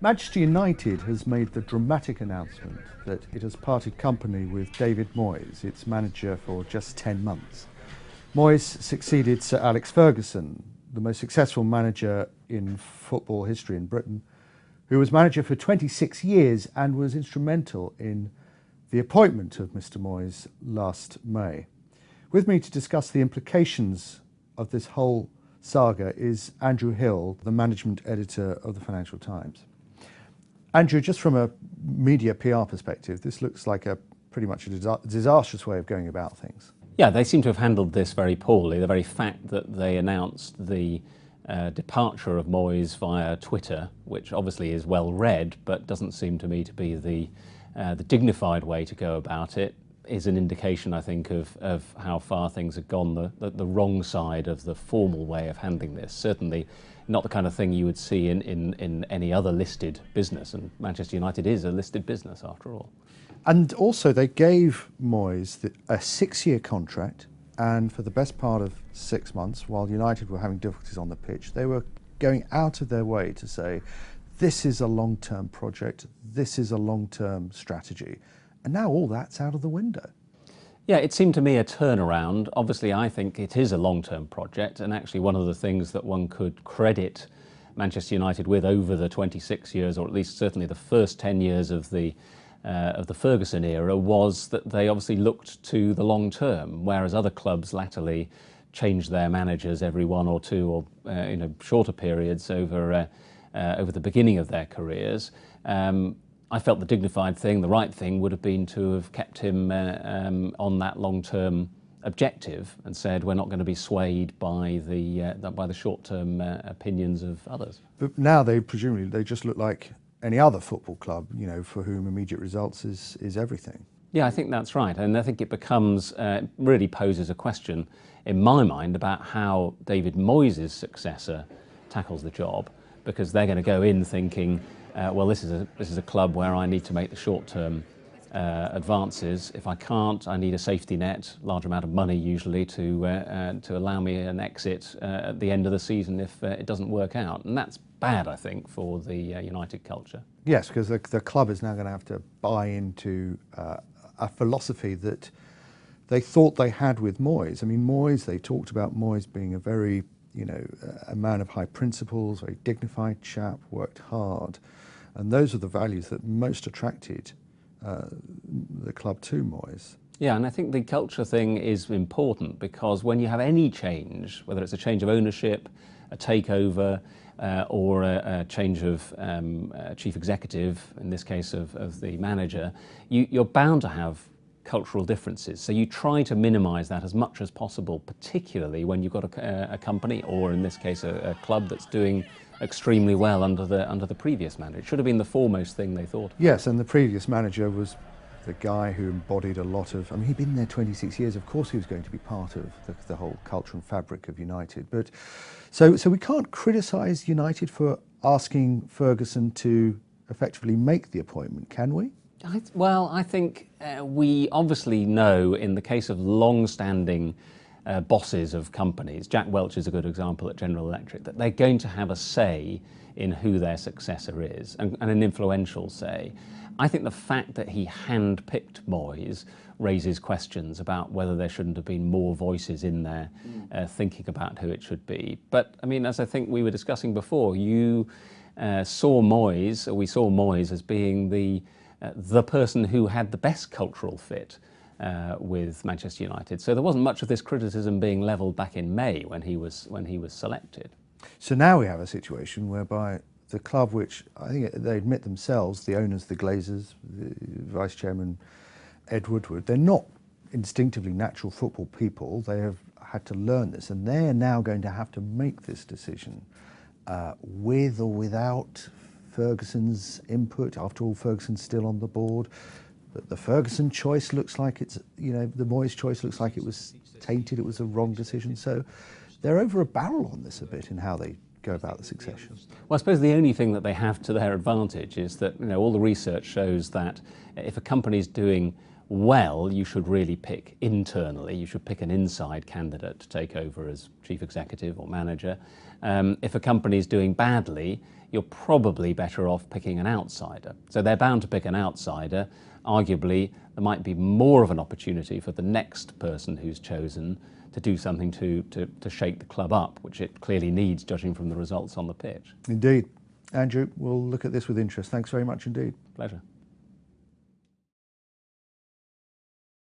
Manchester United has made the dramatic announcement that it has parted company with David Moyes, its manager, for just 10 months. Moyes succeeded Sir Alex Ferguson, the most successful manager in football history in Britain, who was manager for 26 years and was instrumental in the appointment of Mr. Moyes last May. With me to discuss the implications of this whole saga is Andrew Hill, the management editor of the Financial Times. Andrew, just from a media PR perspective, this looks like pretty much a disastrous way of going about things. Yeah, they seem to have handled this very poorly. The very fact that they announced the departure of Moyes via Twitter, which obviously is well read, but doesn't seem to me to be the dignified way to go about it, is an indication, I think, of how far things have gone, the wrong side of the formal way of handling this. Certainly not the kind of thing you would see in any other listed business, and Manchester United is a listed business after all. And also they gave Moyes a 6-year contract, and for the best part of 6 months, while United were having difficulties on the pitch, they were going out of their way to say, this is a long-term project, this is a long-term strategy. And now all that's out of the window. Yeah, it seemed to me a turnaround. Obviously, I think it is a long-term project, and actually one of the things that one could credit Manchester United with over the 26 years, or at least certainly the first 10 years of the Ferguson era, was that they obviously looked to the long term, whereas other clubs latterly changed their managers every 1 or 2 or shorter periods over the beginning of their careers. I felt the dignified thing, the right thing, would have been to have kept him on that long-term objective and said we're not going to be swayed by the short-term opinions of others. But now they just look like any other football club, for whom immediate results is everything. Yeah, I think that's right, and I think it becomes really poses a question in my mind about how David Moyes' successor tackles the job, because they're going to go in thinking, well, this is a club where I need to make the short-term advances. If I can't, I need a safety net, large amount of money usually, to allow me an exit at the end of the season if it doesn't work out. And that's bad, I think, for the United culture. Yes, because the club is now going to have to buy into a philosophy that they thought they had with Moyes. I mean, Moyes, they talked about Moyes being a very, a man of high principles, very dignified chap, worked hard. And those are the values that most attracted the club to Moyes. Yeah, and I think the culture thing is important, because when you have any change, whether it's a change of ownership, a takeover, or a change of chief executive, in this case of the manager, you're bound to have cultural differences. So you try to minimise that as much as possible, particularly when you've got a company, or in this case a club, that's doing extremely well under the previous manager. It should have been the foremost thing they thought. Yes, and the previous manager was the guy who embodied a lot of, he'd been there 26 years, of course he was going to be part of the whole culture and fabric of United. But so we can't criticise United for asking Ferguson to effectively make the appointment, can we? Well, I think we obviously know, in the case of long-standing bosses of companies, Jack Welch is a good example at General Electric, that they're going to have a say in who their successor is, and an influential say. I think the fact that he hand-picked Moyes raises questions about whether there shouldn't have been more voices in there thinking about who it should be. But, I mean, as I think we were discussing before, we saw Moyes as being the person who had the best cultural fit with Manchester United. So there wasn't much of this criticism being levelled back in May when he was selected. So now we have a situation whereby the club, which I think they admit themselves, the owners, the Glazers, the vice chairman Ed Woodward, they're not instinctively natural football people. They have had to learn this, and they're now going to have to make this decision with or without Ferguson's input. After all, Ferguson's still on the board. But the Ferguson choice looks like it's, the Moyes choice looks like it was tainted, it was a wrong decision. So they're over a barrel on this a bit in how they go about the succession. Well, I suppose the only thing that they have to their advantage is that all the research shows that if a company's doing well, you should really pick internally. You should pick an inside candidate to take over as chief executive or manager. If a company is doing badly, you're probably better off picking an outsider. So they're bound to pick an outsider. Arguably, there might be more of an opportunity for the next person who's chosen to do something to shake the club up, which it clearly needs, judging from the results on the pitch. Indeed. Andrew, we'll look at this with interest. Thanks very much indeed. Pleasure.